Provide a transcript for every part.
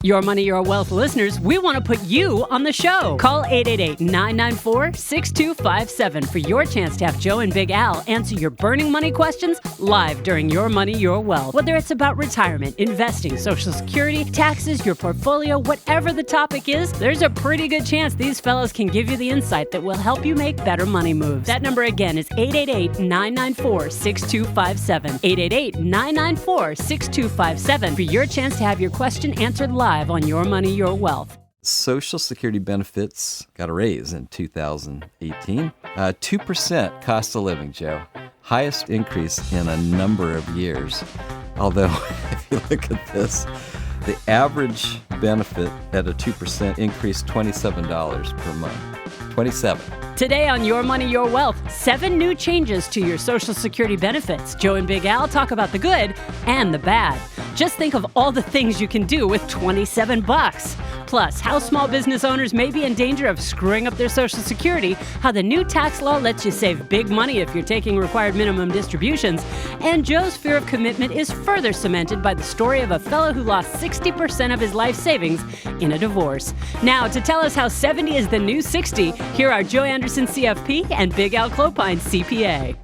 Your Money, Your Wealth listeners, we want to put you on the show. Call 888-994-6257 for your chance to have Joe and Big Al answer your burning money questions live during Your Money, Your Wealth. Whether it's about retirement, investing, Social Security, taxes, your portfolio, whatever the topic is, there's a pretty good chance these fellows can give you the insight that will help you make better money moves. That number again is 888-994-6257. 888-994-6257 for your chance to have your question answered live on Your Money, Your Wealth. Social Security benefits got a raise in 2018. 2% cost of living, Joe. Highest increase in a number of years. Although, if you look at this, the average benefit at a 2% increased $27 per month. 27. Today on Your Money, Your Wealth, 7 new changes to your Social Security benefits. Joe and Big Al talk about the good and the bad. Just think of all the things you can do with $27. Plus, how small business owners may be in danger of screwing up their Social Security, how the new tax law lets you save big money if you're taking required minimum distributions, and Joe's fear of commitment is further cemented by the story of a fellow who lost 60% of his life savings in a divorce. Now, to tell us how 70 is the new 60, here are Joe Anderson, CFP, and Big Al Clopine, CPA.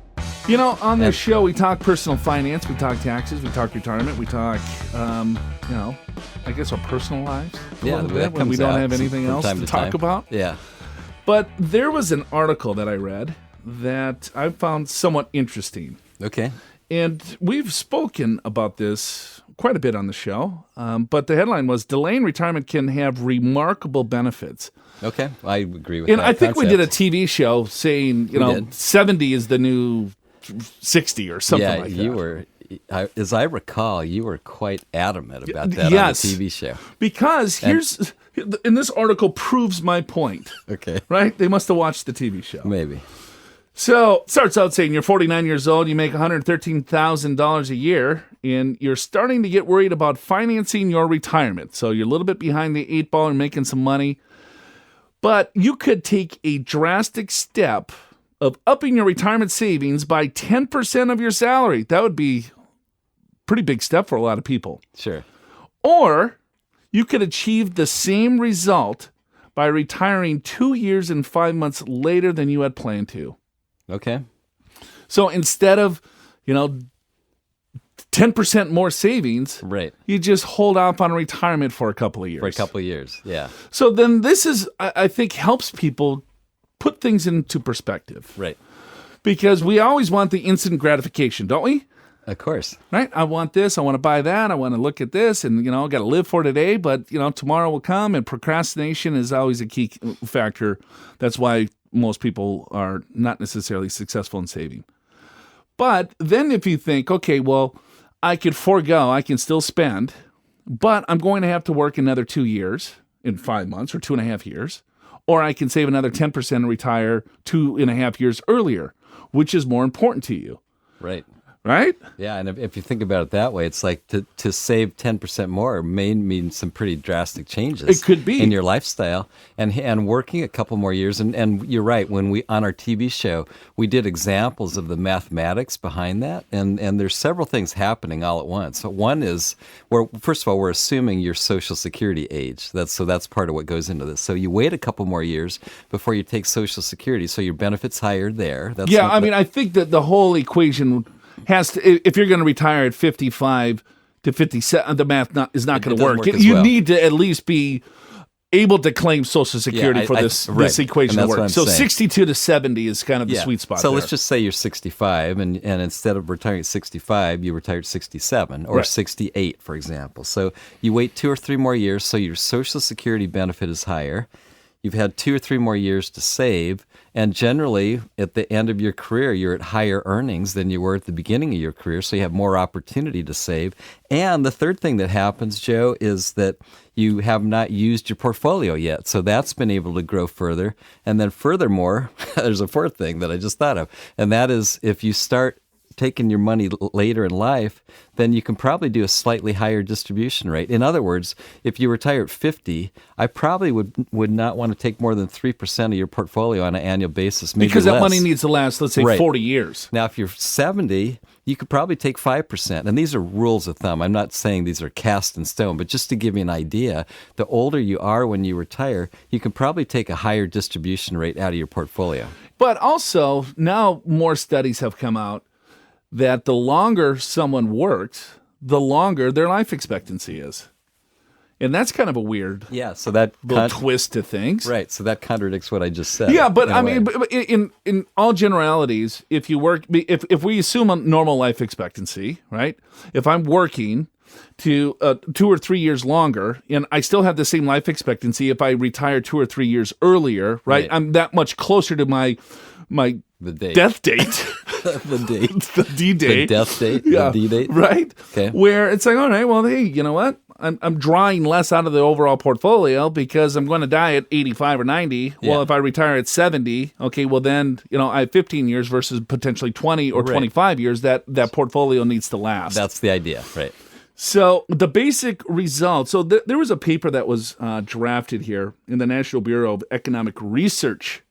You know, on this show, we talk personal finance, we talk taxes, we talk retirement, we talk, I guess our personal lives a little bit when we don't have anything else to talk about. Yeah. But there was an article that I read that I found somewhat interesting. Okay. And we've spoken about this quite a bit on the show, but the headline was, Delaying Retirement Can Have Remarkable Benefits. Okay, I agree with that. And I think we did a TV show saying, 70 is the new 60 or something like that. Yeah, you were, as I recall, you were quite adamant about that on the TV show. Because and this article proves my point. Okay. Right? They must have watched the TV show. Maybe. So it starts out saying you're 49 years old, you make $113,000 a year, and you're starting to get worried about financing your retirement. So you're a little bit behind the 8 ball and making some money. But you could take a drastic step of upping your retirement savings by 10% of your salary. That would be a pretty big step for a lot of people. Sure. Or you could achieve the same result by retiring 2 years and 5 months later than you had planned to. Okay. So instead of, 10% more savings, right, you just hold off on retirement for a couple of years. For a couple of years, yeah. So then this is, I think, helps people put things into perspective. Right. Because we always want the instant gratification, don't we? Of course. Right? I want this, I want to buy that, I want to look at this, and, got to live for today, but, tomorrow will come, and procrastination is always a key factor. That's why most people are not necessarily successful in saving. But then if you think, okay, well, I could forego, I can still spend, but I'm going to have to work another 2 years in 5 months or 2.5 years, or I can save another 10% and retire 2.5 years earlier. Which is more important to you? Right. Right? Yeah, and if you think about it that way, it's like to save 10% more may mean some pretty drastic changes. It could be. In your lifestyle and working a couple more years. And you're right, when we on our TV show, we did examples of the mathematics behind that. And there's several things happening all at once. So one is, first of all, we're assuming your Social Security age. That's part of what goes into this. So you wait a couple more years before you take Social Security, so your benefit's higher there. I think that the whole equation has to, if you're going to retire at 55 to 57, the math is not going to work. You need to at least be able to claim Social Security for this equation to work. So 62 to 70 is kind of the sweet spot. So let's just say you're 65, and instead of retiring at 65, you retired at 67 or 68, for example. So you wait 2 or 3 more years, so your Social Security benefit is higher. You've had 2 or 3 more years to save, and generally, at the end of your career, you're at higher earnings than you were at the beginning of your career, so you have more opportunity to save. And the third thing that happens, Joe, is that you have not used your portfolio yet, so that's been able to grow further. And then furthermore, there's a fourth thing that I just thought of, and that is if you start taking your money later in life, then you can probably do a slightly higher distribution rate. In other words, if you retire at 50, I probably would not want to take more than 3% of your portfolio on an annual basis, maybe because less. that money needs to last, let's say, Right. 40 years. Now, if you're 70, you could probably take 5%. And these are rules of thumb. I'm not saying these are cast in stone, but just to give you an idea, the older you are when you retire, you can probably take a higher distribution rate out of your portfolio. But also, now more studies have come out that the longer someone works, the longer their life expectancy is. And that's kind of a weird So that little twist to things. Right. So that contradicts what I just said. Yeah, but in a I way. mean, but in all generalities, if you work, if we assume a normal life expectancy, right? If I'm working to 2 or 3 years longer, and I still have the same life expectancy if I retire 2 or 3 years earlier, right? I'm that much closer to my the date. death date. the date. The D date. The death date. Yeah, The D date. right? Okay. Where it's like, all right, well, hey, you know what? I'm drawing less out of the overall portfolio because I'm going to die at 85 or 90. Well, Yeah. if I retire at 70, okay, well then, I have 15 years versus potentially 20 or 25 years that portfolio needs to last. That's the idea, right? So the basic result, so there was a paper that was drafted here in the National Bureau of Economic Research,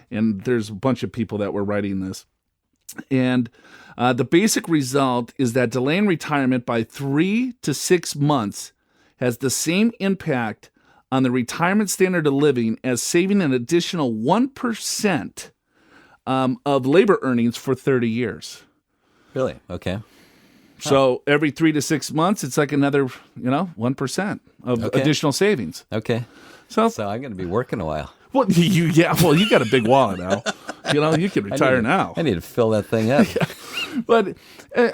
and there's a bunch of people that were writing this. And the basic result is that delaying retirement by 3 to 6 months has the same impact on the retirement standard of living as saving an additional 1% of labor earnings for 30 years. Really? Okay. So every 3 to 6 months, it's like another, 1% of additional savings. Okay. So I'm going to be working a while. well, you got a big wallet now. You can retire now. I need to fill that thing up. But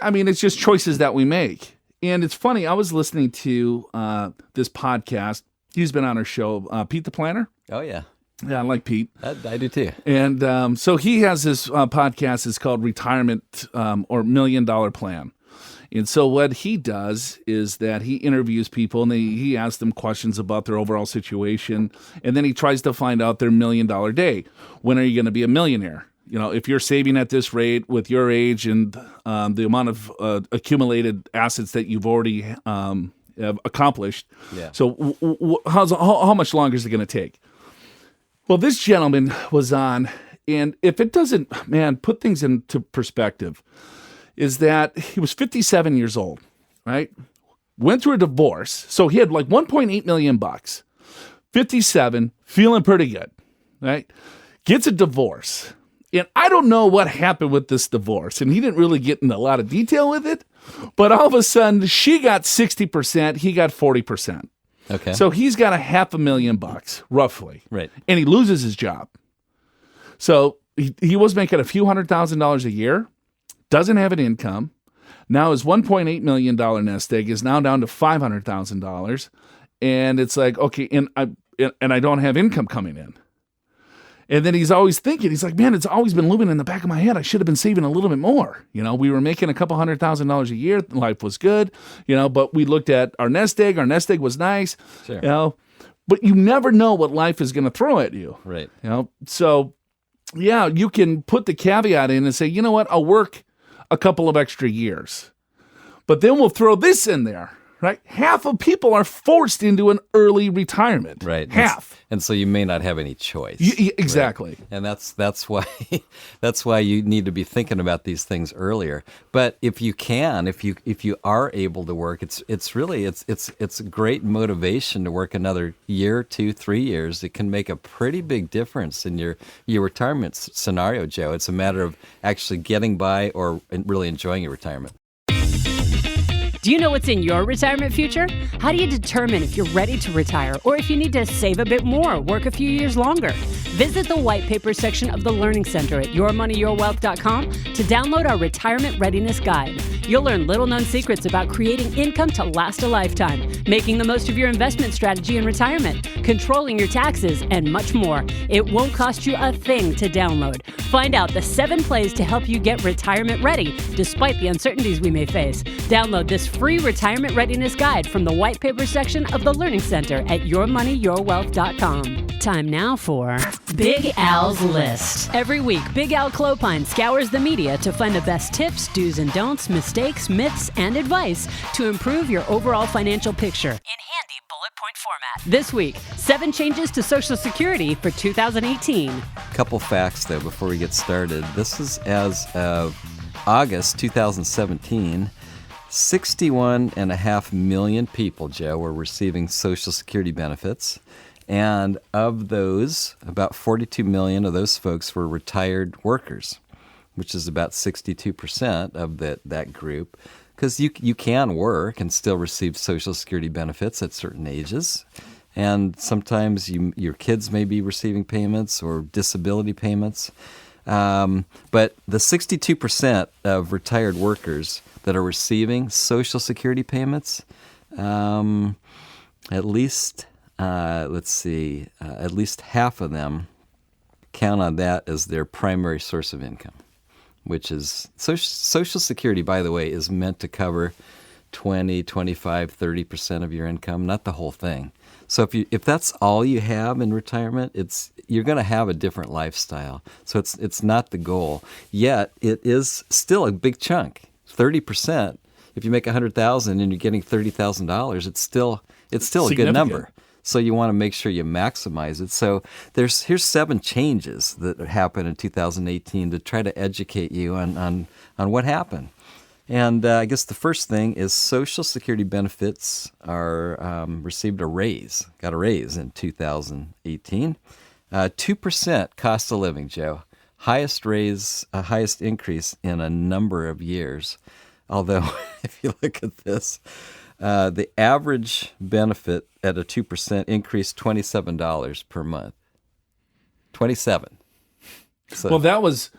I mean, it's just choices that we make. And it's funny. I was listening to this podcast. He's been on our show, Pete the Planner. Oh, yeah. Yeah, I like Pete. I do too. And so he has this podcast. It's called Retirement or $1 Million Plan. And so what he does is that he interviews people and he asks them questions about their overall situation. And then he tries to find out their $1 million day. When are you going to be a millionaire? If you're saving at this rate with your age and the amount of accumulated assets that you've already have accomplished. Yeah. So how much longer is it going to take? Well, this gentleman was on, and if it doesn't, put things into perspective, is that he was 57 years old, right? Went through a divorce. So he had like $1.8 million, 57, feeling pretty good, right? Gets a divorce. And I don't know what happened with this divorce. And he didn't really get into a lot of detail with it. But all of a sudden, she got 60%, he got 40%. Okay. So he's got $500,000, roughly. Right. And he loses his job. So he was making a few $100,000 a year. Doesn't have an income. Now his $1.8 million nest egg is now down to $500,000. And it's like, okay, and I don't have income coming in. And then he's always thinking, he's like, man, it's always been looming in the back of my head. I should have been saving a little bit more. We were making a couple $100,000 a year. Life was good, but we looked at our nest egg. Our nest egg was nice, Sure. But you never know what life is going to throw at you. Right. So yeah, you can put the caveat in and say, you know what, I'll work a couple of extra years. But then we'll throw this in there, right? Half of people are forced into an early retirement. Right. Half. And so you may not have any choice. Exactly. Right? And that's why you need to be thinking about these things earlier. But if you can, if you are able to work, it's really a great motivation to work another year, 2, 3 years. It can make a pretty big difference in your retirement scenario, Joe. It's a matter of actually getting by or really enjoying your retirement. Do you know what's in your retirement future? How do you determine if you're ready to retire or if you need to save a bit more, work a few years longer? Visit the white paper section of the Learning Center at yourmoneyyourwealth.com to download our Retirement Readiness Guide. You'll learn little-known secrets about creating income to last a lifetime. making the most of your investment strategy in retirement, controlling your taxes, and much more. It won't cost you a thing to download. Find out the 7 plays to help you get retirement ready, despite the uncertainties we may face. Download this free retirement readiness guide from the white paper section of the Learning Center at yourmoneyyourwealth.com. Time now for Big Al's List. Every week, Big Al Clopine scours the media to find the best tips, do's and don'ts, mistakes, myths, and advice to improve your overall financial picture in handy bullet point format. This week, 7 changes to Social Security for 2018. Couple facts, though, before we get started. This is as of August 2017. 61.5 million people, Joe, were receiving Social Security benefits. And of those, about 42 million of those folks were retired workers, which is about 62% of that group. Because you can work and still receive Social Security benefits at certain ages. And sometimes your kids may be receiving payments or disability payments. But the 62% of retired workers that are receiving Social Security payments, at least half of them count on that as their primary source of income, which is Social Security, by the way, is meant to cover 20, 25, 30% of your income, not the whole thing. So if that's all you have in retirement, you're going to have a different lifestyle. So it's not the goal. Yet it is still a big chunk. 30%. If you make $100,000 and you're getting $30,000, it's still a good number. So you want to make sure you maximize it. So here's 7 changes that happened in 2018 to try to educate you on what happened. And I guess the first thing is Social Security benefits are got a raise in 2018. 2% cost of living, Joe. Highest increase in a number of years. Although, if you look at this, the average benefit at a 2% increased $27 per month. 27. So, well, that was,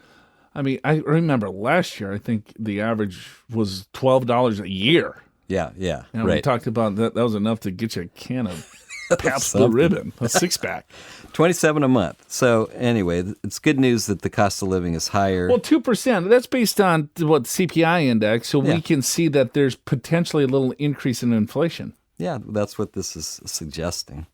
I remember last year, I think the average was $12 a year. Yeah, And right. we talked about that. That was enough to get you a can of Pabst Blue Ribbon, a 6-pack. $27 a month. So anyway, it's good news that the cost of living is higher. Well, 2%. That's based on what CPI index, so we can see that there's potentially a little increase in inflation. Yeah, that's what this is suggesting.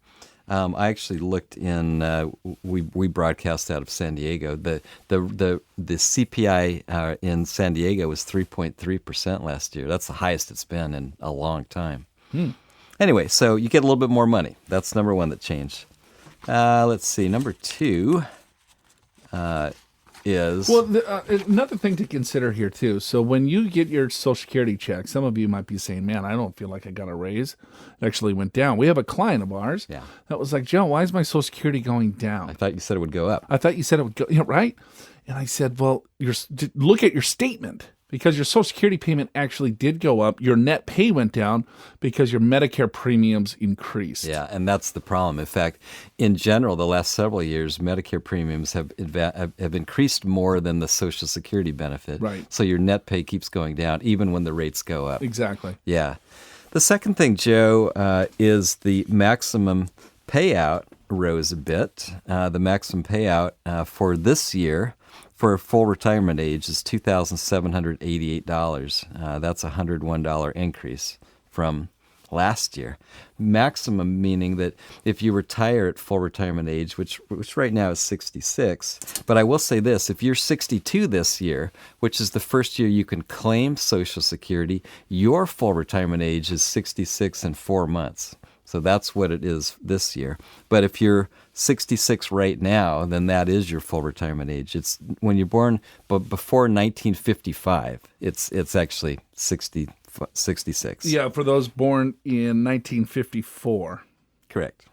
I actually looked in. We broadcast out of San Diego. The CPI in San Diego was 3.3% last year. That's the highest it's been in a long time. Anyway, so you get a little bit more money. That's number 1 that changed. Let's see. Number 2 is... Well, another thing to consider here, too. So when you get your Social Security check, some of you might be saying, man, I don't feel like I got a raise. It actually went down. We have a client of ours that was like, Joe, why is my Social Security going down? I thought you said it would go up. I thought you said it would go, right? And I said, well, look at your statement. Because your Social Security payment actually did go up, your net pay went down because your Medicare premiums increased. Yeah, and that's the problem. In fact, in general, the last several years, Medicare premiums have increased more than the Social Security benefit. Right. So your net pay keeps going down, even when the rates go up. Exactly. Yeah. The second thing, Joe, is the maximum payout rose a bit. The maximum payout for this year for full retirement age is $2,788. That's a $101 increase from last year. Maximum meaning that if you retire at full retirement age, which right now is 66, but I will say this, if you're 62 this year, which is the first year you can claim Social Security, your full retirement age is 66 and 4 months. So that's what it is this year. But if you're 66 right now, then that is your full retirement age. It's when you're born, but before 1955, it's actually 66. Yeah, for those born in 1954. Correct.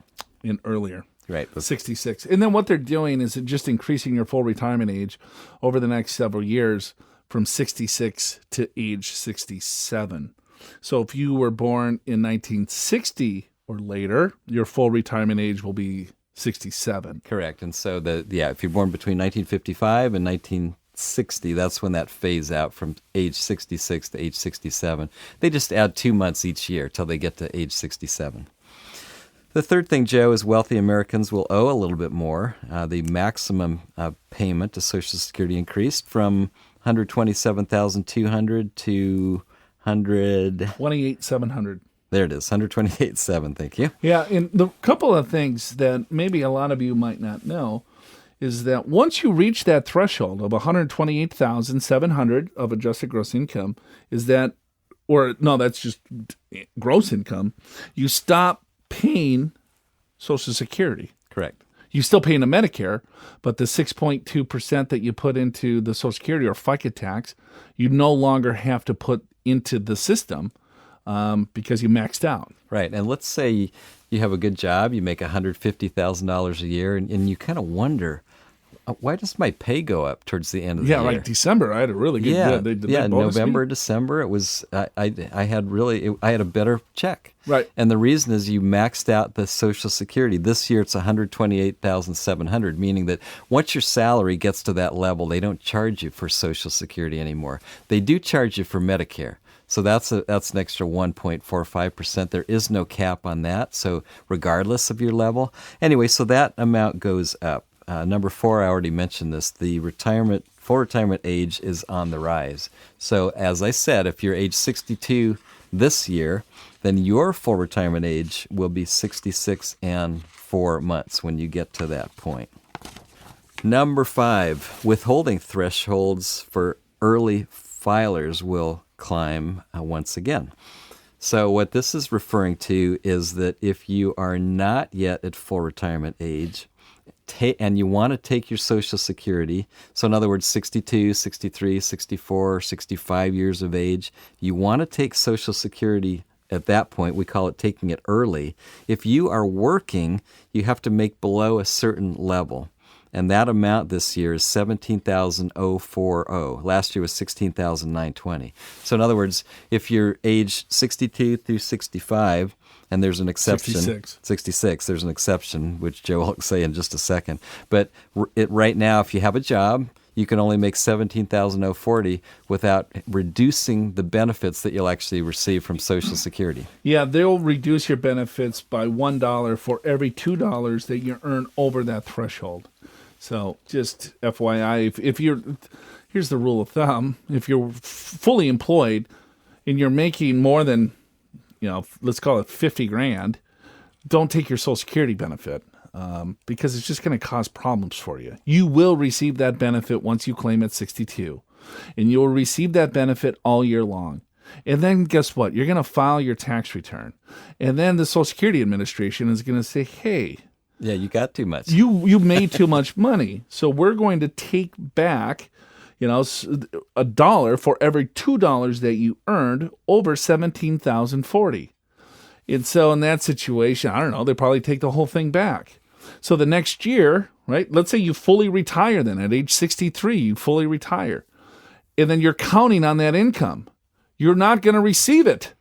And earlier. Right. 66. And then what they're doing is just increasing your full retirement age over the next several years from 66 to age 67. So if you were born in 1960 or later, your full retirement age will be 67. Correct. And so if you're born between 1955 and 60, that's when that phase out from age 66 to age 67. They just add 2 months each year till they get to age 67. The third thing, Joe, is wealthy Americans will owe a little bit more. The maximum payment to Social Security increased from $127,200 to $28,700. There it is, $128,700. Thank you. Yeah, and the couple of things that maybe a lot of you might not know is that once you reach that threshold of $128,700 of adjusted gross income, that's just gross income, you stop paying Social Security. Correct. You still pay into Medicare, but the 6.2% that you put into the Social Security or FICA tax, you no longer have to put into the system because you maxed out. Right. And let's say you have a good job, you make $150,000 a year, and you kind of wonder, why does my pay go up towards the end of the year? Yeah, like December, I had a really good November, December, it was I had a better check. Right. And the reason is you maxed out the Social Security. This year it's $128,700, meaning that once your salary gets to that level, they don't charge you for Social Security anymore. They do charge you for Medicare. So that's an extra 1.45%. There is no cap on that, so regardless of your level. Anyway, so that amount goes up. Number 4, I already mentioned this. The full retirement age is on the rise. So as I said, if you're age 62 this year, then your full retirement age will be 66 and 4 months when you get to that point. Number 5, withholding thresholds for early filers will climb once again. So what this is referring to is that if you are not yet at full retirement age, and you want to take your Social Security, so in other words, 62, 63, 64, 65 years of age, you want to take Social Security at that point. We call it taking it early. If you are working, you have to make below a certain level. And that amount this year is $17,040. Last year was $16,920. So in other words, if you're age 62 through 65, and there's an exception. 66. There's an exception, which Joe will say in just a second. But right now, if you have a job, you can only make $17,040 without reducing the benefits that you'll actually receive from Social Security. Yeah, they'll reduce your benefits by $1 for every $2 that you earn over that threshold. So just FYI, here's the rule of thumb: if you're fully employed and you're making more than, let's call it $50,000, don't take your Social Security benefit because it's just going to cause problems for you. You will receive that benefit once you claim at 62, and you'll receive that benefit all year long. And then guess what? You're going to file your tax return, and then the Social Security Administration is going to say, "Hey, yeah, you got too much. You made too much money, so we're going to take back." $1 for every $2 that you earned over $17,040. And so in that situation, I don't know, they probably take the whole thing back. So the next year, right, let's say you fully retire then at age 63, you fully retire. And then you're counting on that income. You're not going to receive it.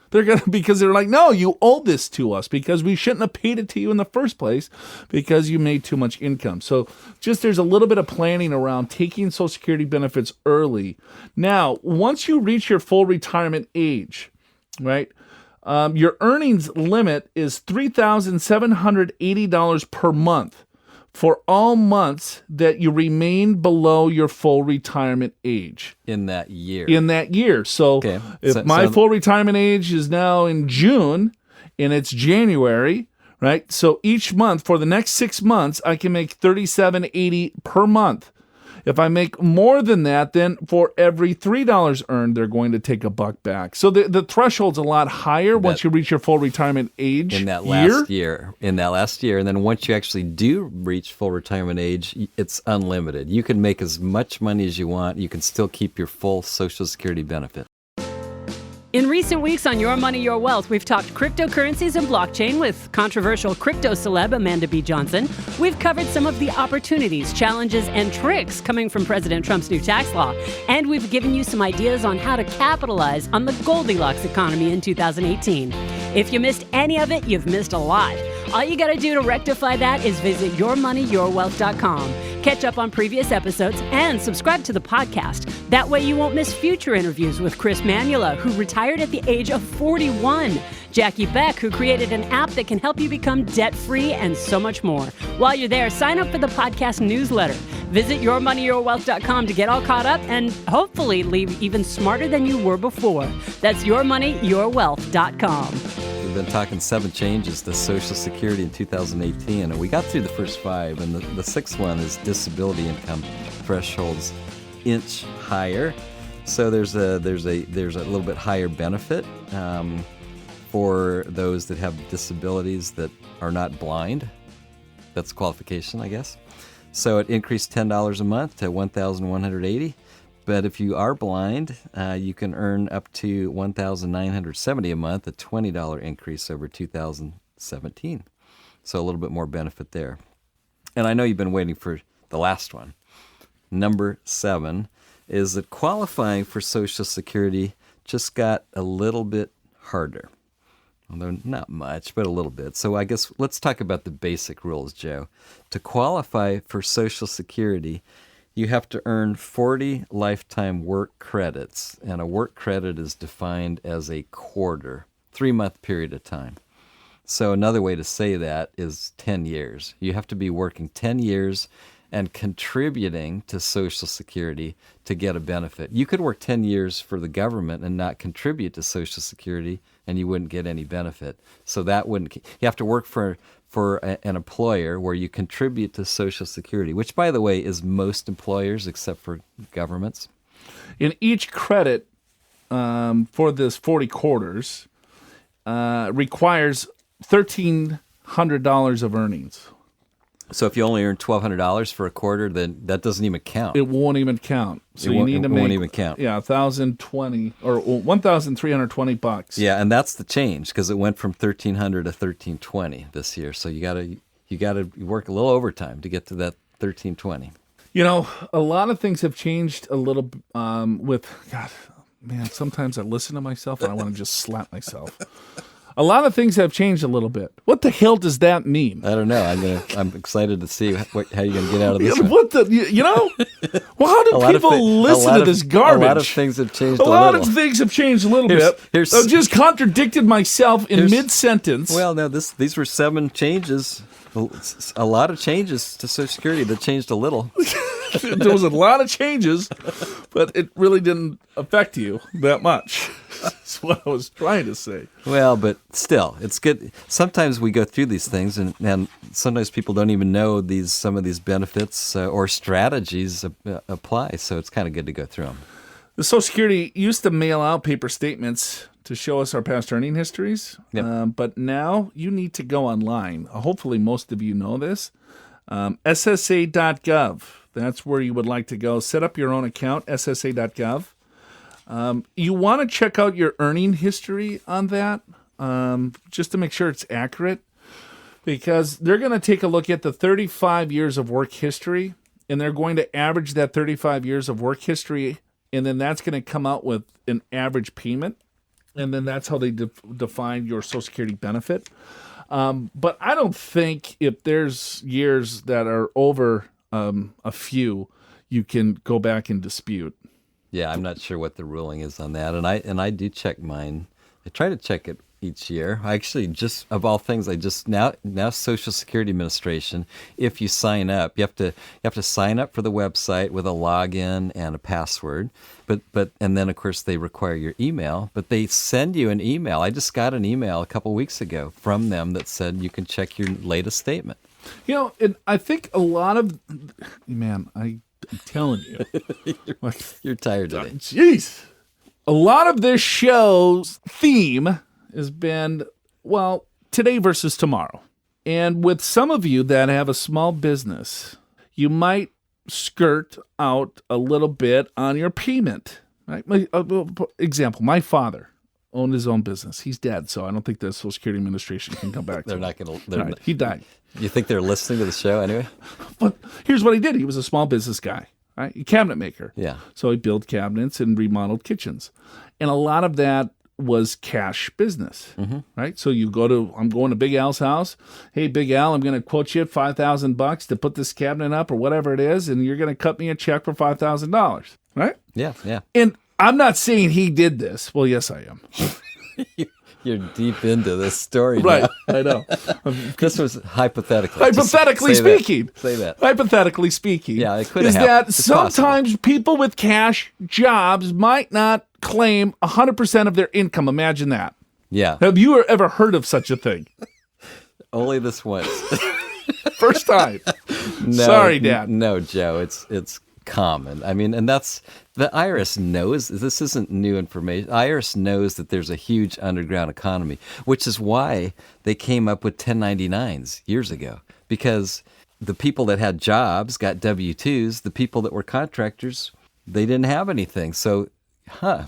Because they're like, no, you owe this to us because we shouldn't have paid it to you in the first place because you made too much income. So there's a little bit of planning around taking Social Security benefits early. Now, once you reach your full retirement age, right, your earnings limit is $3,780 per month for all months that you remain below your full retirement age. In that year. So if my full retirement age is now in June and it's January, right? So each month for the next 6 months, I can make $3,780 per month. If I make more than that, then for every $3 earned, they're going to take $1 back. So the threshold's a lot higher once you reach your full retirement age. In that last year. And then once you actually do reach full retirement age, it's unlimited. You can make as much money as you want. You can still keep your full Social Security benefit. In recent weeks on Your Money, Your Wealth, we've talked cryptocurrencies and blockchain with controversial crypto celeb Amanda B. Johnson. We've covered some of the opportunities, challenges, and tricks coming from President Trump's new tax law. And we've given you some ideas on how to capitalize on the Goldilocks economy in 2018. If you missed any of it, you've missed a lot. All you got to do to rectify that is visit yourmoneyyourwealth.com. Catch up on previous episodes and subscribe to the podcast. That way you won't miss future interviews with Chris Manula, who retired at the age of 41, Jackie Beck, who created an app that can help you become debt-free, and so much more. While you're there, sign up for the podcast newsletter. Visit yourmoneyyourwealth.com to get all caught up and hopefully leave even smarter than you were before. That's yourmoneyyourwealth.com. We've been talking 7 changes to Social Security in 2018, and we got through the first 5, and the 6th one is disability income thresholds inch higher. So there's a little bit higher benefit for those that have disabilities that are not blind. That's a qualification, I guess. So it increased $10 a month to $1,180. But if you are blind, you can earn up to $1,970 a month, a $20 increase over 2017. So a little bit more benefit there. And I know you've been waiting for the last one. Number 7 is that qualifying for Social Security just got a little bit harder. Although not much, but a little bit. So I guess let's talk about the basic rules, Joe. To qualify for Social Security, you have to earn 40 lifetime work credits, and a work credit is defined as a quarter, 3-month period of time. So another way to say that is 10 years. You have to be working 10 years and contributing to Social Security to get a benefit. You could work 10 years for the government and not contribute to Social Security, and you wouldn't get any benefit. So that wouldn't. You have to work for an employer where you contribute to Social Security, which, by the way, is most employers except for governments. In each credit for this 40 quarters requires $1,300 of earnings. So if you only earn $1,200 for a quarter, then that doesn't even count. It won't even count. So you need to make, won't even count. Yeah, $1,020 or $1,320. Yeah, and that's the change because it went from $1,300 to $1,320 this year. So you gotta work a little overtime to get to that $1,320. You know, a lot of things have changed a little with God, man. Sometimes I listen to myself and I want to just slap myself. A lot of things have changed a little bit. What the hell does that mean? I don't know. I'm excited to see how you're going to get out of this one. What the, you know? Well, how do people listen to this garbage? A lot of things have changed a little. A lot of things have changed a little bit. I just contradicted myself in mid-sentence. Well, no, these were 7 changes. A lot of changes to Social Security that changed a little. There was a lot of changes, but it really didn't affect you that much. That's what I was trying to say. Well, but still, it's good. Sometimes we go through these things, and sometimes people don't even know some of these benefits or strategies apply. So it's kind of good to go through them. The Social Security used to mail out paper statements to show us our past earning histories, but now you need to go online. Hopefully, most of you know this. SSA.gov. That's where you would like to go. Set up your own account, SSA.gov. You want to check out your earning history on that just to make sure it's accurate, because they're going to take a look at the 35 years of work history, and they're going to average that 35 years of work history, and then that's going to come out with an average payment, and then that's how they define your Social Security benefit. But I don't think if there's years that are over a few, you can go back and dispute. Yeah, I'm not sure what the ruling is on that, and I do check mine. I try to check it each year. I actually just, of all things, now Social Security Administration. If you sign up, you have to sign up for the website with a login and a password. But and then of course they require your email. But they send you an email. I just got an email a couple weeks ago from them that said you can check your latest statement. You know, and I think a lot of I'm telling you. You're tired today. Jeez. A lot of this show's theme has been, well, today versus tomorrow. And with some of you that have a small business, you might skirt out a little bit on your payment. Right? Example, my father owned his own business. He's dead, so I don't think the Social Security Administration can come back to him. They're not going to. He died. You think they're listening to the show anyway? But here's what he did. He was a small business guy, right? A cabinet maker. Yeah. So he built cabinets and remodeled kitchens. And a lot of that was cash business, right? So I'm going to Big Al's house. Hey, Big Al, I'm going to quote you $5,000 to put this cabinet up or whatever it is, and you're going to cut me a check for $5,000, right? Yeah, yeah. And I'm not saying he did this. Well, yes, I am. You're deep into this story Right, now. I know. This was hypothetically. Hypothetically Just say speaking. Say that. Hypothetically speaking. Yeah, it could is have happened. that It's sometimes possible. people with cash jobs might not claim 100% of their income. Imagine that. Yeah. Have you ever heard of such a thing? Only this once. First time. No, Sorry, Dad. No, Joe. It's common. I mean, and that's the IRS knows this isn't new information. IRS knows that there's a huge underground economy, which is why they came up with 1099s years ago, because the people that had jobs got W-2s. The people that were contractors, they didn't have anything. So,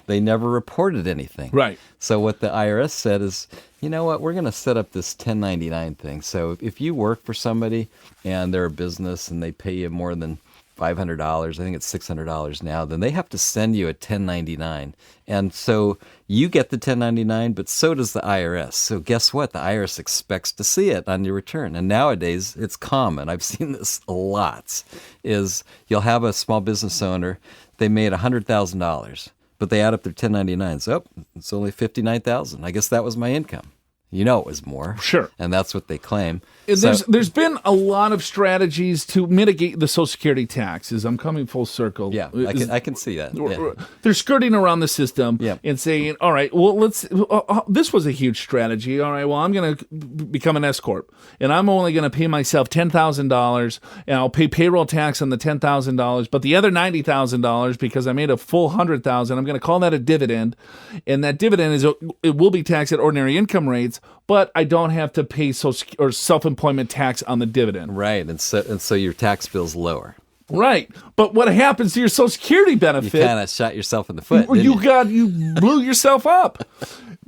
they never reported anything. Right. So what the IRS said is, you know what, we're going to set up this 1099 thing. So if you work for somebody and they're a business and they pay you more than $500, I think it's $600 now, then they have to send you a 1099. And so you get the 1099, but so does the IRS. So guess what? The IRS expects to see it on your return. And nowadays, it's common. I've seen this a lot, is you'll have a small business owner, they made $100,000, but they add up their 1099s. Oh, it's only $59,000. I guess that was my income. You know it was more. Sure. And that's what they claim. There's been a lot of strategies to mitigate the Social Security taxes. I'm coming full circle. Yeah, I can see that. Yeah. They're skirting around the system Yeah. and saying, all right, well, this was a huge strategy. All right, well, I'm going to become an S Corp, and I'm only going to pay myself $10,000, and I'll pay payroll tax on the $10,000, but the other $90,000, because I made a full $100,000, I'm going to call that a dividend, and that dividend it will be taxed at ordinary income rates, but I don't have to pay self-employment tax on the dividend. Right, and so your tax bill's lower. Right, but what happens to your Social Security benefit? You kind of shot yourself in the foot. You blew yourself up,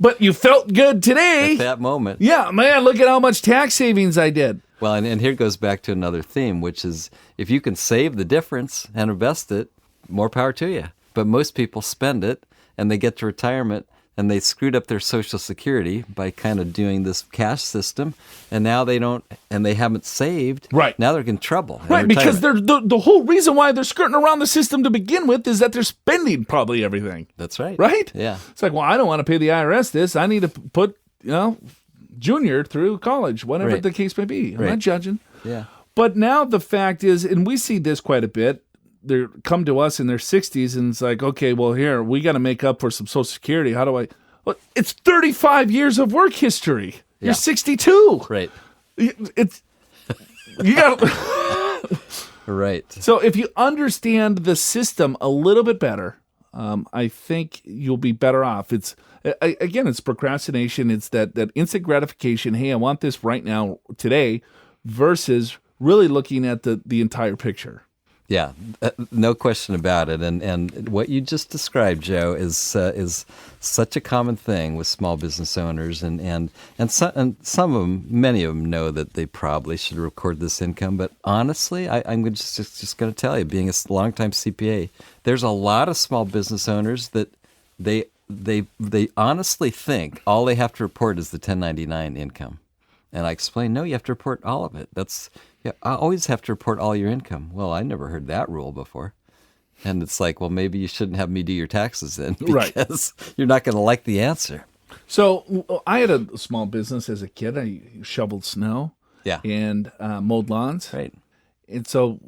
but you felt good today. At that moment. Yeah, man, look at how much tax savings I did. Well, and here goes back to another theme, which is if you can save the difference and invest it, more power to you. But most people spend it, and they get to retirement, and they screwed up their Social Security by kind of doing this cash system, and now they don't, and they haven't saved. Right. Now they're in trouble. Right, because the whole reason why they're skirting around the system to begin with is that they're spending probably everything. That's right. Right? Yeah. It's like, well, I don't want to pay the IRS this. I need to put, junior through college, whatever Right. the case may be. I'm Right. not judging. Yeah. But now the fact is, and we see this quite a bit, they come to us in their 60s, and it's like, okay, well, here, we got to make up for some Social Security. How do I? Well, it's 35 years of work history. Yeah. You're 62. Right. It's you got Right. So if you understand the system a little bit better, I think you'll be better off. It's procrastination. It's that instant gratification. Hey, I want this right now, today, versus really looking at the entire picture. Yeah, no question about it. And what you just described, Joe, is such a common thing with small business owners, and some of them, many of them, know that they probably should record this income. But honestly, I'm just going to tell you, being a longtime CPA, there's a lot of small business owners that they honestly think all they have to report is the 1099 income. And I explain, no, you have to report all of it. I always have to report all your income. Well, I never heard that rule before. And it's like, well, maybe you shouldn't have me do your taxes then, because you're not going to like the answer. So I had a small business as a kid. I shoveled snow and mowed lawns. Right. And so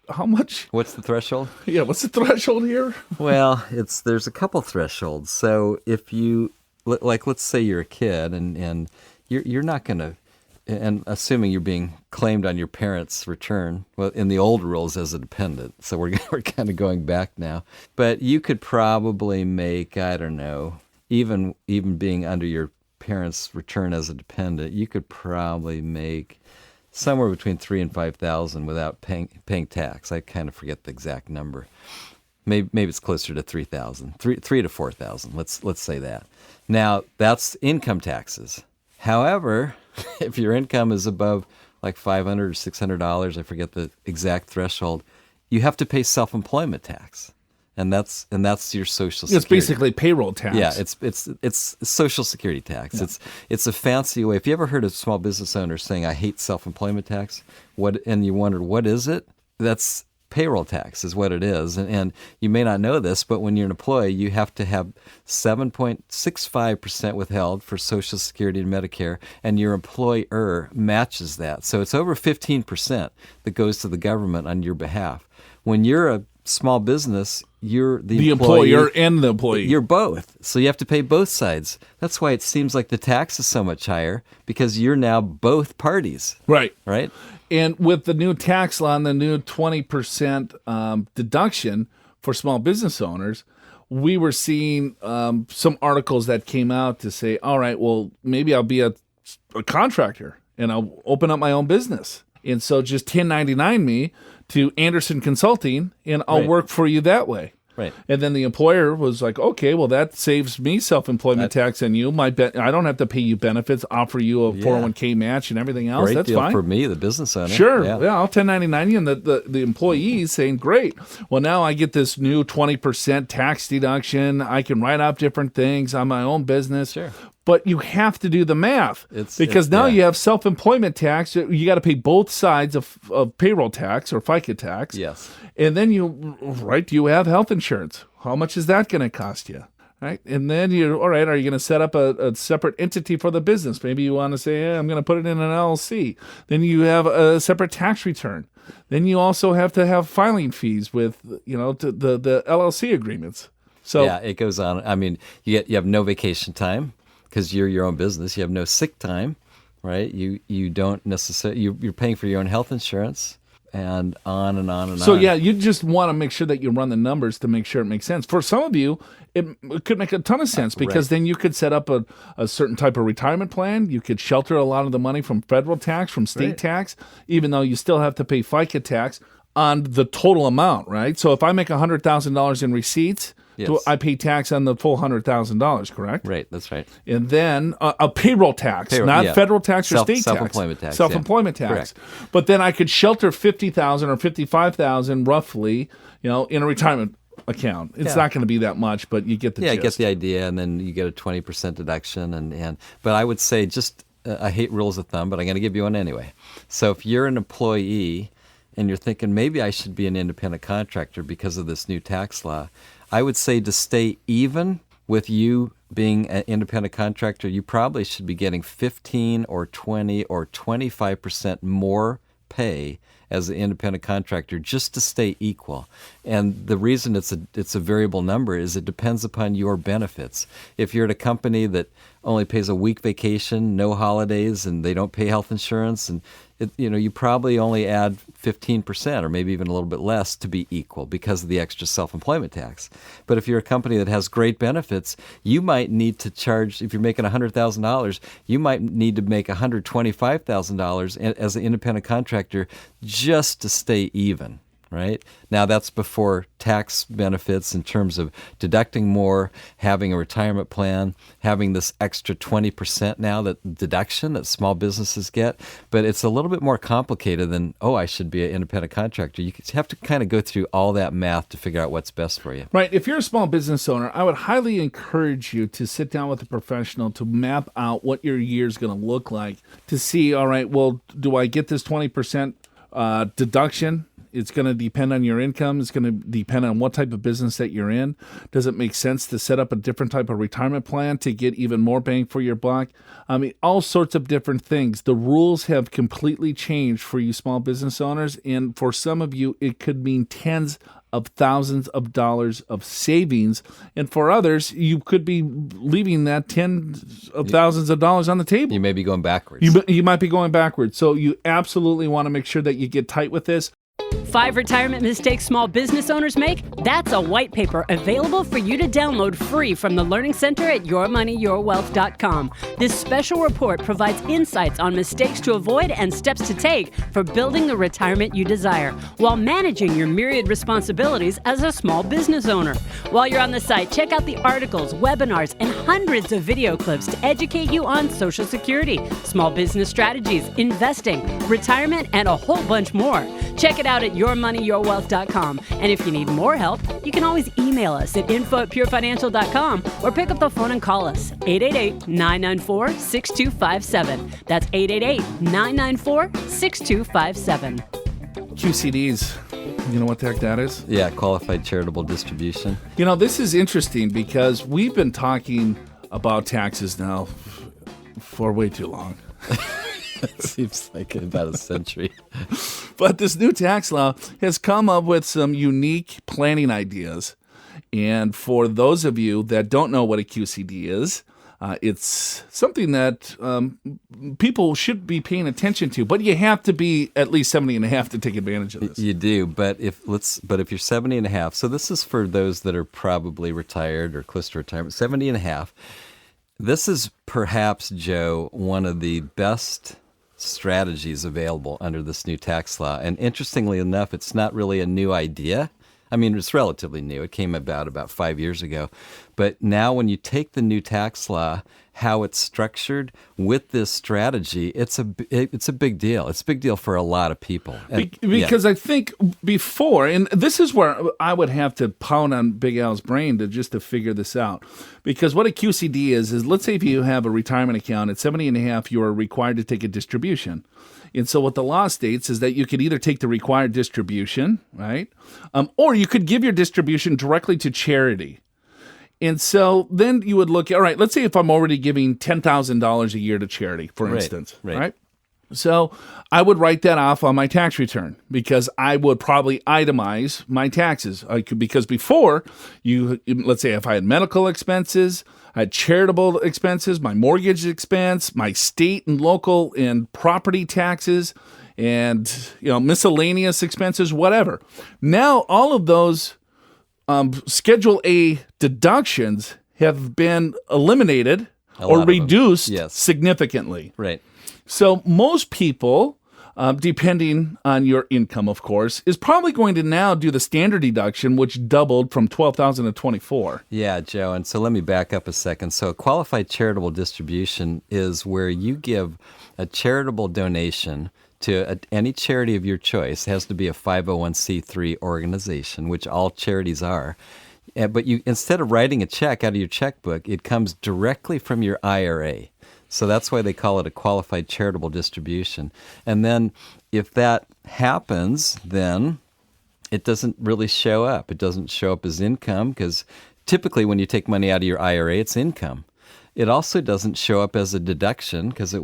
how much? What's the threshold? Yeah, what's the threshold here? Well, there's a couple thresholds. So if you, let's say you're a kid and you're not going to, and assuming you're being claimed on your parents' return, well, in the old rules as a dependent, so we're kind of going back now. But you could probably make, I don't know, even being under your parents' return as a dependent, you could probably make somewhere between $3,000 and $5,000 without paying tax. I kind of forget the exact number. Maybe it's closer to $3,000, $3,000 to $4,000. Let's say that. Now that's income taxes. However, if your income is above like $500 or $600, I forget the exact threshold, you have to pay self-employment tax. and that's your Social Security. It's basically payroll tax. Yeah, it's Social Security tax. Yeah. It's a fancy way. If you ever heard of small business owners saying, "I hate self-employment tax," and you wondered what is it? That's payroll tax is what it is. And you may not know this, but when you're an employee, you have to have 7.65% withheld for Social Security and Medicare, and your employer matches that. So it's over 15% that goes to the government on your behalf. When you're a small business, you're the employer and the employee. You're both. So you have to pay both sides. That's why it seems like the tax is so much higher, because you're now both parties. Right. Right? And with the new tax law and the new 20% deduction for small business owners, we were seeing some articles that came out to say, all right, well, maybe I'll be a contractor and I'll open up my own business. And so just 1099 me to Anderson Consulting, and I'll work for you that way. Right. And then the employer was like, okay, well, that saves me self-employment tax and you. I don't have to pay you benefits, offer you a 401k match and everything else. Great That's deal fine. For me, the business owner. Sure. Yeah, I'll 1099 you. And the employee's saying, great. Well, now I get this new 20% tax deduction. I can write off different things on my own business. Sure. But you have to do the math because now you have self-employment tax. You got to pay both sides of payroll tax or FICA tax. Yes. And then you have health insurance. How much is that going to cost you? Right. And then are you going to set up a separate entity for the business? Maybe you want to say, I'm going to put it in an LLC. Then you have a separate tax return. Then you also have to have filing fees with, the LLC agreements. So yeah, it goes on. I mean, you have no vacation time, because you're your own business. You have no sick time, right? You don't necessarily, you're paying for your own health insurance, and on and on and on. So yeah, you just want to make sure that you run the numbers to make sure it makes sense. For some of you, it could make a ton of sense, because then you could set up a certain type of retirement plan. You could shelter a lot of the money from federal tax, from state tax, even though you still have to pay FICA tax on the total amount, right? So if I make $100,000 in receipts, I pay tax on the full $100,000, correct? Right, that's right. And then a payroll tax, not federal tax or state self-employment tax. Self-employment tax. Correct. But then I could shelter $50,000 or $55,000 roughly, in a retirement account. It's not going to be that much, but you get the gist. Yeah, get the idea, and then you get a 20% deduction. But I would say I hate rules of thumb, but I'm going to give you one anyway. So if you're an employee and you're thinking, maybe I should be an independent contractor because of this new tax law, I would say to stay even with you being an independent contractor, you probably should be getting 15 or 20 or 25% more pay as an independent contractor just to stay equal. And the reason it's a variable number is it depends upon your benefits. If you're at a company that only pays a week vacation, no holidays, and they don't pay health insurance, and you probably only add 15% or maybe even a little bit less to be equal because of the extra self-employment tax. But if you're a company that has great benefits, you might need to charge, if you're making $100,000, you might need to make $125,000 as an independent contractor just to stay even. Right? Now, that's before tax benefits in terms of deducting more, having a retirement plan, having this extra 20% now, that deduction that small businesses get. But it's a little bit more complicated than, I should be an independent contractor. You have to kind of go through all that math to figure out what's best for you. Right. If you're a small business owner, I would highly encourage you to sit down with a professional to map out what your year is going to look like, to see, all right, well, do I get this 20% deduction? It's going to depend on your income. It's going to depend on what type of business that you're in. Does it make sense to set up a different type of retirement plan to get even more bang for your buck? I mean, all sorts of different things. The rules have completely changed for you small business owners. And for some of you, it could mean tens of thousands of dollars of savings. And for others, you could be leaving that tens of thousands of dollars on the table. You may be going backwards. You might be going backwards. So you absolutely want to make sure that you get tight with this. 5 retirement mistakes small business owners make? That's a white paper available for you to download free from the Learning Center at yourmoneyyourwealth.com. This special report provides insights on mistakes to avoid and steps to take for building the retirement you desire while managing your myriad responsibilities as a small business owner. While you're on the site, check out the articles, webinars, and hundreds of video clips to educate you on Social Security, small business strategies, investing, retirement, and a whole bunch more. Check it out at yourmoneyyourwealth.com. And if you need more help, you can always email us at info@purefinancial.com or pick up the phone and call us 888-994-6257. That's 888-994-6257. QCDs. You know what the heck that is? Yeah, qualified charitable distribution. You know, this is interesting because we've been talking about taxes now for way too long. It seems like about a century. But this new tax law has come up with some unique planning ideas. And for those of you that don't know what a QCD is, it's something that people should be paying attention to, but you have to be at least 70 and a half to take advantage of this. You do, but if you're 70 and a half, so this is for those that are probably retired or close to retirement, 70 and a half. This is perhaps, Joe, one of the best strategies available under this new tax law. And interestingly enough, it's not really a new idea. I mean, it's relatively new. It came about 5 years ago. But now when you take the new tax law, how it's structured with this strategy, it's a big deal. It's a big deal for a lot of people. Because I think before, and this is where I would have to pound on Big Al's brain to figure this out. Because what a QCD is let's say if you have a retirement account at 70 and a half, you are required to take a distribution. And so what the law states is that you could either take the required distribution, right? Or you could give your distribution directly to charity. And so then you would look, all right, let's say if I'm already giving $10,000 a year to charity, for instance, right? So I would write that off on my tax return because I would probably itemize my taxes. Because before, let's say if I had medical expenses, I had charitable expenses, my mortgage expense, my state and local and property taxes, and miscellaneous expenses, whatever. Now all of those Schedule A deductions have been eliminated or reduced significantly. Right. So most people, depending on your income, of course, is probably going to now do the standard deduction, which doubled from $12,000 to $24,000. Yeah, Joe. And so let me back up a second. So a qualified charitable distribution is where you give a charitable donation to any charity of your choice. It has to be a 501c3 organization, which all charities are. But you, instead of writing a check out of your checkbook, it comes directly from your IRA. So that's why they call it a qualified charitable distribution. And then if that happens, then it doesn't really show up. It doesn't show up as income because typically when you take money out of your IRA, it's income. It also doesn't show up as a deduction because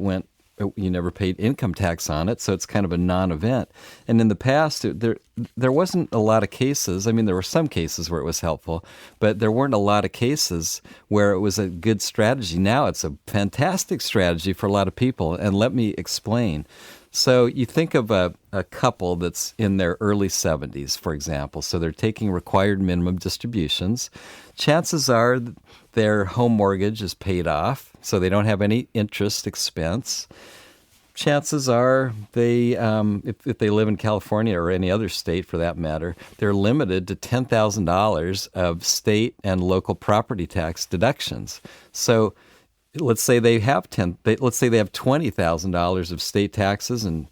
you never paid income tax on it, so it's kind of a non-event. And in the past, there wasn't a lot of cases. I mean, there were some cases where it was helpful, but there weren't a lot of cases where it was a good strategy. Now it's a fantastic strategy for a lot of people, and let me explain. So you think of a couple that's in their early 70s, for example. So they're taking required minimum distributions. Chances are their home mortgage is paid off, so they don't have any interest expense. Chances are they, if they live in California or any other state for that matter, they're limited to $10,000 of state and local property tax deductions. So let's say they have $20,000 of state taxes and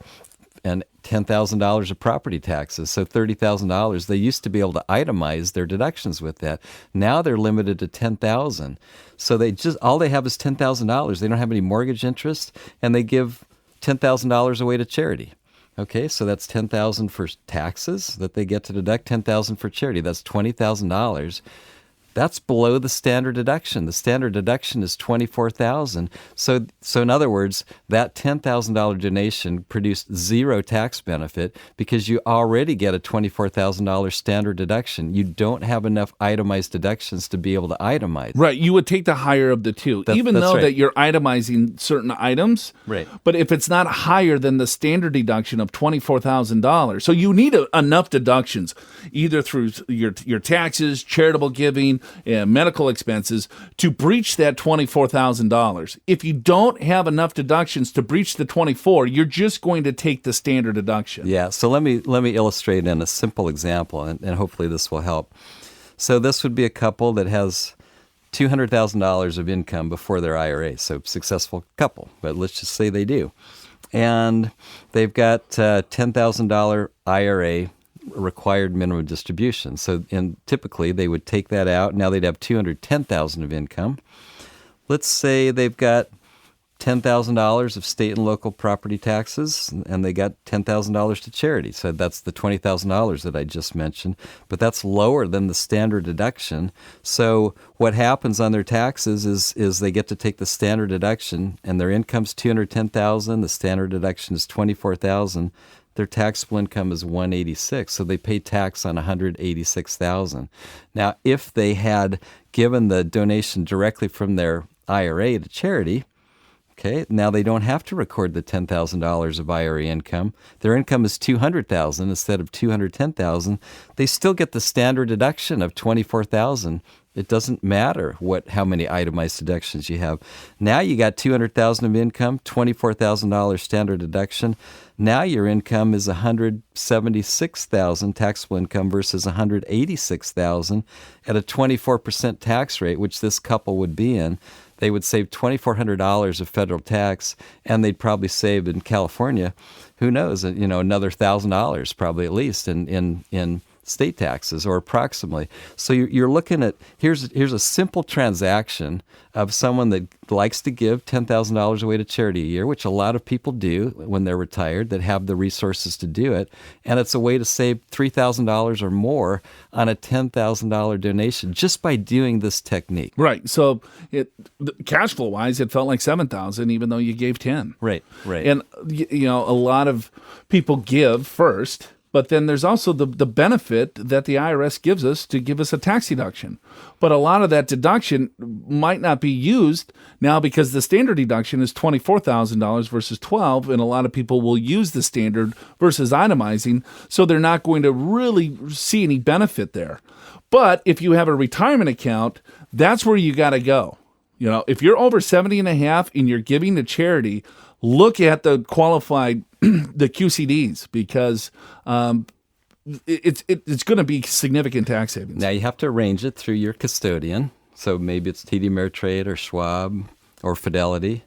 $10,000 of property taxes, so $30,000. They used to be able to itemize their deductions with that. Now they're limited to $10,000. So all they have is $10,000. They don't have any mortgage interest, and they give $10,000 away to charity. Okay, so that's $10,000 for taxes that they get to deduct, $10,000 for charity. That's $20,000. That's below the standard deduction. The standard deduction is $24,000. So in other words, that $10,000 donation produced zero tax benefit because you already get a $24,000 standard deduction. You don't have enough itemized deductions to be able to itemize. Right. You would take the higher of the two, even though that you're itemizing certain items. Right. But if it's not higher than the standard deduction of $24,000, so you need enough deductions, either through your taxes, charitable giving, and medical expenses to breach that $24,000. If you don't have enough deductions to breach the 24, you're just going to take the standard deduction. Yeah, so let me illustrate in a simple example, and hopefully this will help. So this would be a couple that has $200,000 of income before their IRA, so successful couple, but let's just say they do. and they've got $10,000 IRA required minimum distribution. So typically they would take that out. Now they'd have $210,000 of income. Let's say they've got $10,000 of state and local property taxes, and they got $10,000 to charity. So that's the $20,000 that I just mentioned, but that's lower than the standard deduction. So what happens on their taxes is they get to take the standard deduction, and their income's $210,000. The standard deduction is $24,000. Their taxable income is $186,000, so they pay tax on $186,000. Now, if they had given the donation directly from their IRA to charity, okay, now they don't have to record the $10,000 of IRA income. Their income is $200,000 instead of $210,000. They still get the standard deduction of $24,000. It doesn't matter how many itemized deductions you have. Now you got $200,000 of income, $24,000 standard deduction. Now your income is $176,000 taxable income versus $186,000 at a 24% tax rate, which this couple would be in. They would save $2,400 of federal tax, and they'd probably save in California, who knows, another $1,000 probably at least in state taxes, or approximately. So you're looking at, here's a simple transaction of someone that likes to give $10,000 away to charity a year, which a lot of people do when they're retired that have the resources to do it. And it's a way to save $3,000 or more on a $10,000 donation just by doing this technique. Right. So cash flow wise, it felt like $7,000 even though you gave 10. Right. And a lot of people give first, but then there's also the benefit that the IRS gives us to give us a tax deduction. But a lot of that deduction might not be used now because the standard deduction is $24,000 versus $12,000, and a lot of people will use the standard versus itemizing, so they're not going to really see any benefit there. But if you have a retirement account, that's where you got to go. If you're over 70 and a half and you're giving to charity, look at the qualified, the QCDs, because it's going to be significant tax savings. Now you have to arrange it through your custodian. So maybe it's TD Ameritrade or Schwab or Fidelity.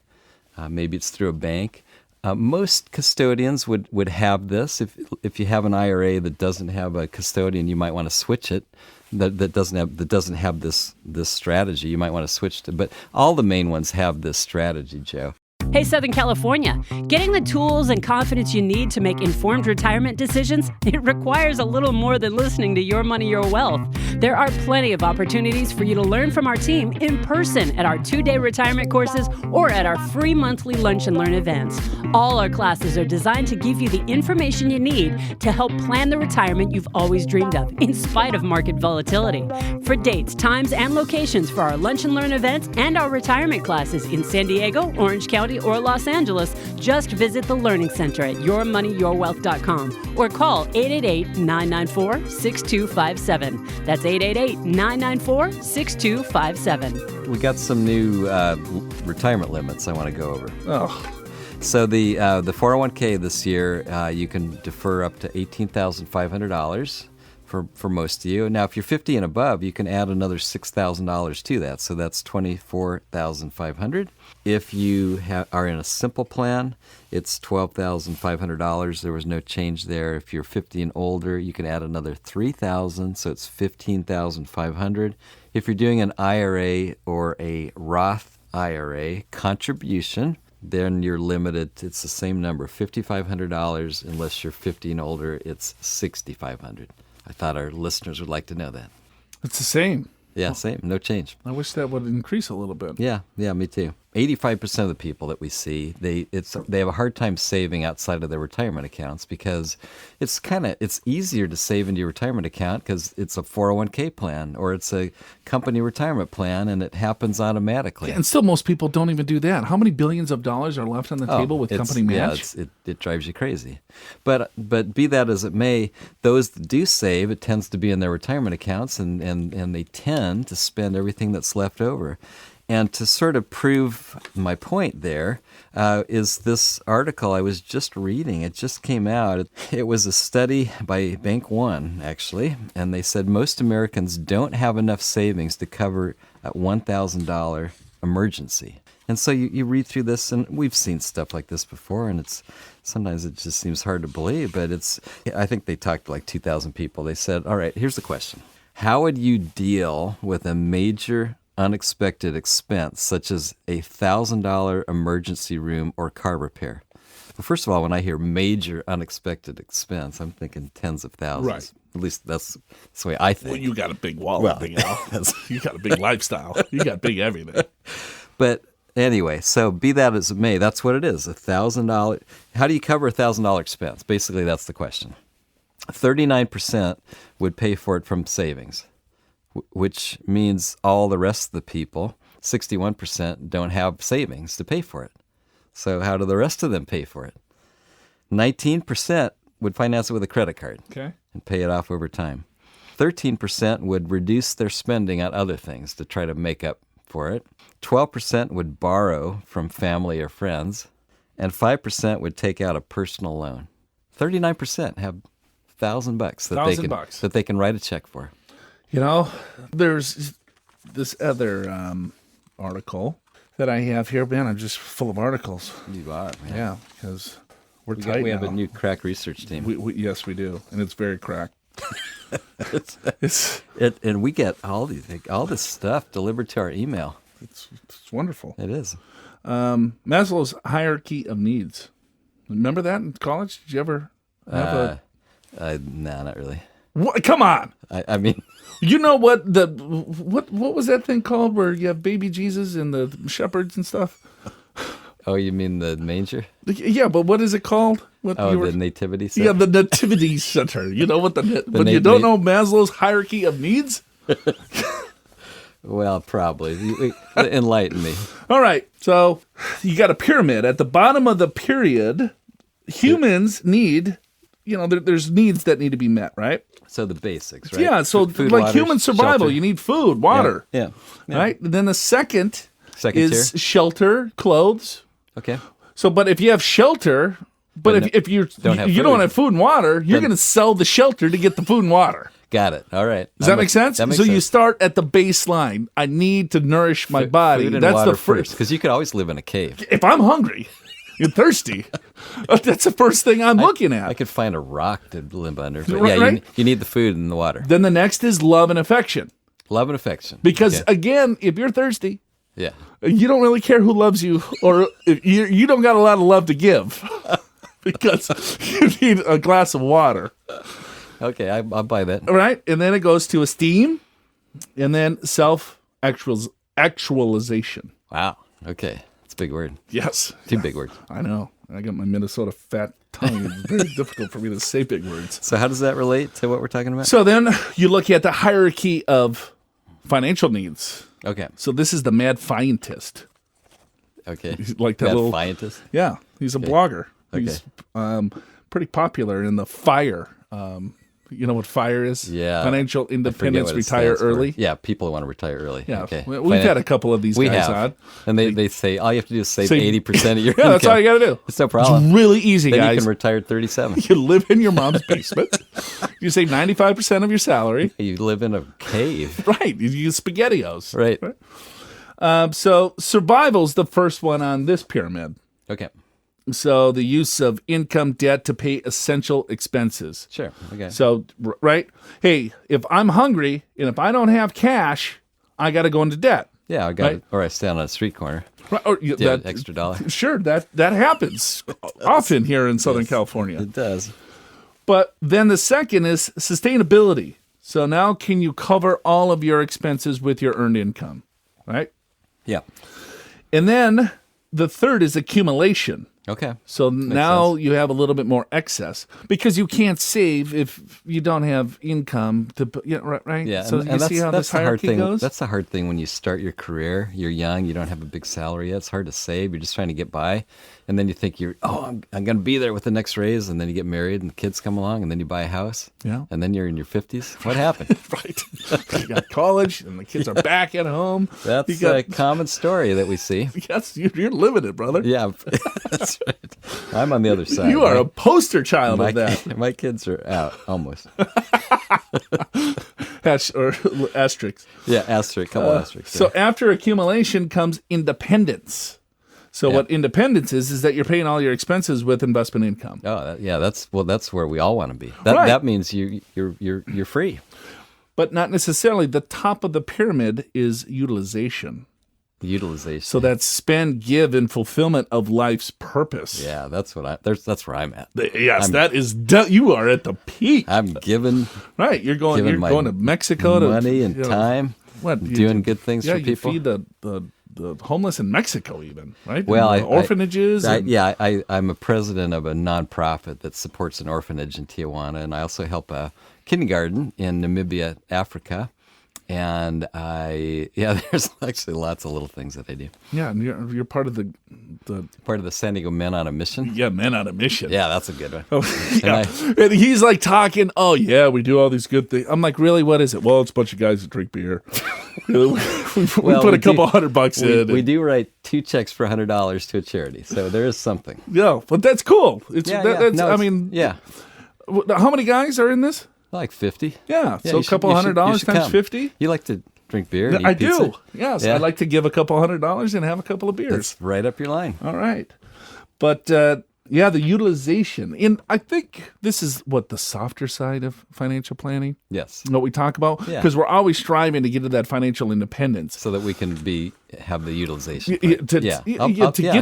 Maybe it's through a bank. Most custodians would have this. If you have an IRA that doesn't have a custodian, you might want to switch it. That doesn't have this strategy. You might want to switch to. But all the main ones have this strategy, Joe. Hey, Southern California, getting the tools and confidence you need to make informed retirement decisions, it requires a little more than listening to Your Money, Your Wealth. There are plenty of opportunities for you to learn from our team in person at our 2-day retirement courses or at our free monthly Lunch and Learn events. All our classes are designed to give you the information you need to help plan the retirement you've always dreamed of, in spite of market volatility. For dates, times, and locations for our Lunch and Learn events and our retirement classes in San Diego, Orange County, or Los Angeles, just visit the Learning Center at yourmoneyyourwealth.com or call 888-994-6257. That's 888-994-6257. We got some new retirement limits I want to go over. Oh. So the 401k this year, you can defer up to $18,500 for most of you. Now, if you're 50 and above, you can add another $6,000 to that. So that's $24,500. If you are in a simple plan, it's $12,500. There was no change there. If you're 50 and older, you can add another $3,000, so it's $15,500. If you're doing an IRA or a Roth IRA contribution, then you're limited. It's the same number, $5,500. Unless you're 50 and older, it's $6,500. I thought our listeners would like to know that. It's the same. Yeah, same. No change. I wish that would increase a little bit. Yeah, me too. 85% of the people that we see, they have a hard time saving outside of their retirement accounts because it's easier to save into your retirement account because it's a 401k plan or it's a company retirement plan and it happens automatically. Yeah, and still most people don't even do that. How many billions of dollars are left on the table with company match? Yeah, it drives you crazy. But be that as it may, those that do save, it tends to be in their retirement accounts and they tend to spend everything that's left over. And to sort of prove my point there is this article I was just reading. It just came out. It was a study by Bank One, actually, and they said most Americans don't have enough savings to cover a $1,000 emergency. And so you read through this, and we've seen stuff like this before, and sometimes it just seems hard to believe, but I think they talked to like 2,000 people. They said, all right, here's the question. How would you deal with a major unexpected expense, such as a $1,000 emergency room or car repair? Well, first of all, when I hear major unexpected expense, I'm thinking tens of thousands. Right. At least that's the way I think. Well, you got a big wallet, Big Al. You got a big lifestyle. You got big everything. But anyway, so be that as it may, that's what it is, $1,000. How do you cover a $1,000 expense? Basically, that's the question. 39% would pay for it from savings, which means all the rest of the people, 61%, don't have savings to pay for it. So how do the rest of them pay for it? 19% would finance it with a credit card and pay it off over time. 13% would reduce their spending on other things to try to make up for it. 12% would borrow from family or friends, and 5% would take out a personal loan. 39% have $1,000 that they can write a check for. You know, there's this other article that I have here. Man, I'm just full of articles. You are, man. Yeah, because we're tight we now. have a new crack research team. Yes, we do, and it's very crack. And we get all this stuff delivered to our email. It's wonderful. It is. Maslow's hierarchy of needs. Remember that in college? Did you ever have No, not really. What? Come on. I mean, you know what what was that thing called where you have baby Jesus and the shepherds and stuff? oh, you mean the manger? Yeah, but what is it called? The nativity center? Yeah, the nativity center. You know what but you don't know Maslow's hierarchy of needs? Well, probably. Enlighten me. All right. So you got a pyramid. At the bottom of the pyramid, humans need, there's needs that need to be met, right? So the basics, right? Yeah. So food, like water, human survival, shelter. you need food, water. Yeah. Right? And then the second is tier? shelter, clothes. Okay. So, but if you have shelter, if you don't have food and water, you're going to sell the shelter to get the food and water. Got it. All right. Does that make sense? That makes so sense. you start at the baseline. I need to nourish my body. Food and That's water the first. because you could always live in a cave. If I'm hungry and thirsty, that's the first thing I'm looking at. I could find a rock to live under. But Right, yeah, right? you need the food and the water. Then the next is love and affection. Love and affection. Because Okay. again, if you're thirsty, Yeah. you don't really care who loves you, or if you don't got a lot of love to give, because you need a glass of water. Okay, I'll buy that. All right, and then it goes to esteem, and then self-actualization. Wow. Okay. It's a big word. Yes. Two big words. I know. I got my Minnesota fat tongue. It's very difficult for me to say big words. So how does that relate to what we're talking about? So then you look at the hierarchy of financial needs. Okay. So this is the mad scientist. Okay. Like that Mad little scientist? Yeah, he's a blogger. Okay. He's pretty popular in the FIRE. You know what FIRE is? Yeah. Financial I forget Independence, what it Retire stands for. Early. Yeah, people want to retire early. Yeah, Okay. we've had a couple of these We guys have. on. And they say all you have to do is save Save- 80% of your Yeah, income. that's all you got to do. It's no problem. It's really easy, Then guys. you can retire at 37. You live in your mom's basement. You save 95% of your salary. You live in a cave. Right. You use SpaghettiOs. Right. So survival's the first one on this pyramid. Okay. So the use of income debt to pay essential expenses. Sure. Okay. So, right? Hey, if I'm hungry and if I don't have cash, I got to go into debt. Yeah, I got Right. it. Or I stand on a street corner. Right? Or, Yeah, extra dollar. Sure, that happens often here in Southern California. It does. But then the second is sustainability. So now can you cover all of your expenses with your earned income, right? Yeah. And then the third is accumulation. Okay. So now you have a little bit more excess because you can't save if you don't have income to right. Yeah, So and you see how that's this the hard hierarchy thing. goes. That's the hard thing when you start your career. You're young. You don't have a big salary yet. It's hard to save. You're just trying to get by, and then you think I'm going to be there with the next raise, and then you get married, and the kids come along, and then you buy a house. Yeah. And then you're in your 50s. What happened? Right. You got college, and the kids are back at home. That's You got- a common story that we see. Yes, you're living it, brother. Yeah, that's right. I'm on the other side. You are My- a poster child my, of that. my kids are out almost. or asterisks. Yeah, asterisk, couple asterisks. So after accumulation comes independence. So what independence is that you're paying all your expenses with investment income. Oh, that's where we all want to be. Right. That means you're free. But not necessarily. The top of the pyramid is utilization. Utilization. So that's spend, give, and fulfillment of life's purpose. Yeah, that's where I'm at. Yes, you are at the peak. I'm giving. Right, you're going to Mexico to money and time. Doing good things for people. You feed the homeless in Mexico, even, right? Well, orphanages. I'm a president of a nonprofit that supports an orphanage in Tijuana, and I also help a kindergarten in Namibia, Africa. And there's actually lots of little things that I do. Yeah, and you're part of the San Diego Men on a Mission. Yeah, Men on a Mission. Yeah, that's a good one. Oh, yeah. And he's like talking, oh yeah, we do all these good things. I'm like, really, what is it? Well, it's a bunch of guys that drink beer. we put a couple $100 in. We do write 2 checks for $100 to a charity, so there is something. Yeah, but that's cool. How many guys are in this? Like 50. Yeah, so a couple $100 times 50. You like to drink beer? And eat I pizza? do. Yes, I like to give a couple $100 and have a couple of beers. That's right up your line. All right, but the utilization, and I think this is the softer side of financial planning. Yes, what we talk about, because we're always striving to get to that financial independence, so that we can have the utilization to get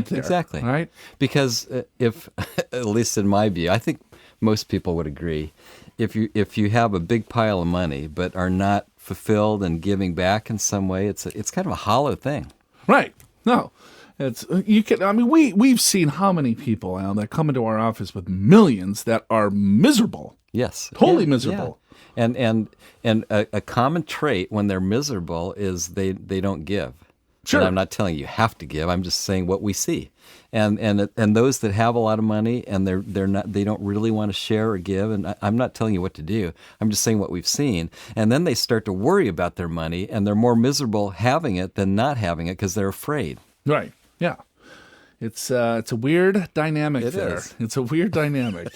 there. Exactly, right? Because if, at least in my view, I think most people would agree. If you have a big pile of money but are not fulfilled and giving back in some way, it's kind of a hollow thing. Right. No. We've seen how many people, Al, that come into our office with millions that are miserable. Yes. Totally miserable. Yeah. And a common trait when they're miserable is they don't give. Sure. And I'm not telling you have to give. I'm just saying what we see. And those that have a lot of money and they don't really want to share or give. And I'm not telling you what to do. I'm just saying what we've seen. And then they start to worry about their money, and they're more miserable having it than not having it because they're afraid. Right. Yeah. It's a weird dynamic there. It's a weird dynamic,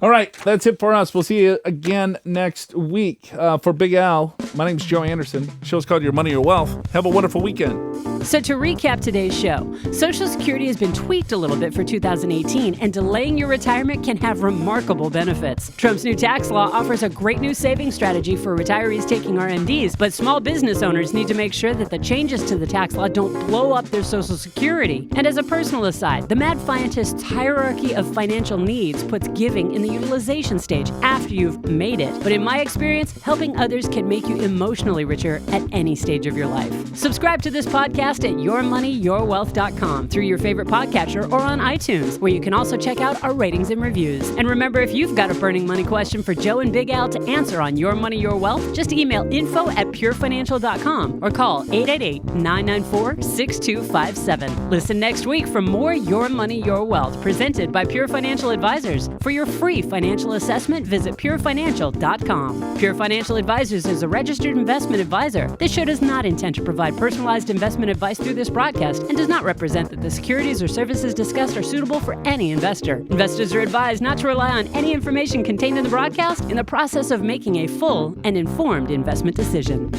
All right, that's it for us. We'll see you again next week. For Big Al, my name's Joe Anderson. The show's called Your Money, Your Wealth. Have a wonderful weekend. So to recap today's show, Social Security has been tweaked a little bit for 2018, and delaying your retirement can have remarkable benefits. Trump's new tax law offers a great new saving strategy for retirees taking RMDs, but small business owners need to make sure that the changes to the tax law don't blow up their Social Security. And as a personal aside, the Mad Scientist's hierarchy of financial needs puts giving in the utilization stage after you've made it. But in my experience, helping others can make you emotionally richer at any stage of your life. Subscribe to this podcast at yourmoneyyourwealth.com through your favorite podcatcher or on iTunes, where you can also check out our ratings and reviews. And remember, if you've got a burning money question for Joe and Big Al to answer on Your Money, Your Wealth, just email info@purefinancial.com or call 888-994-6257. Listen next week for more Your Money, Your Wealth, presented by Pure Financial Advisors. For your free financial assessment, visit purefinancial.com. Pure Financial Advisors is a registered investment advisor. This show does not intend to provide personalized investment advice through this broadcast and does not represent that the securities or services discussed are suitable for any investor. Investors are advised not to rely on any information contained in the broadcast in the process of making a full and informed investment decision.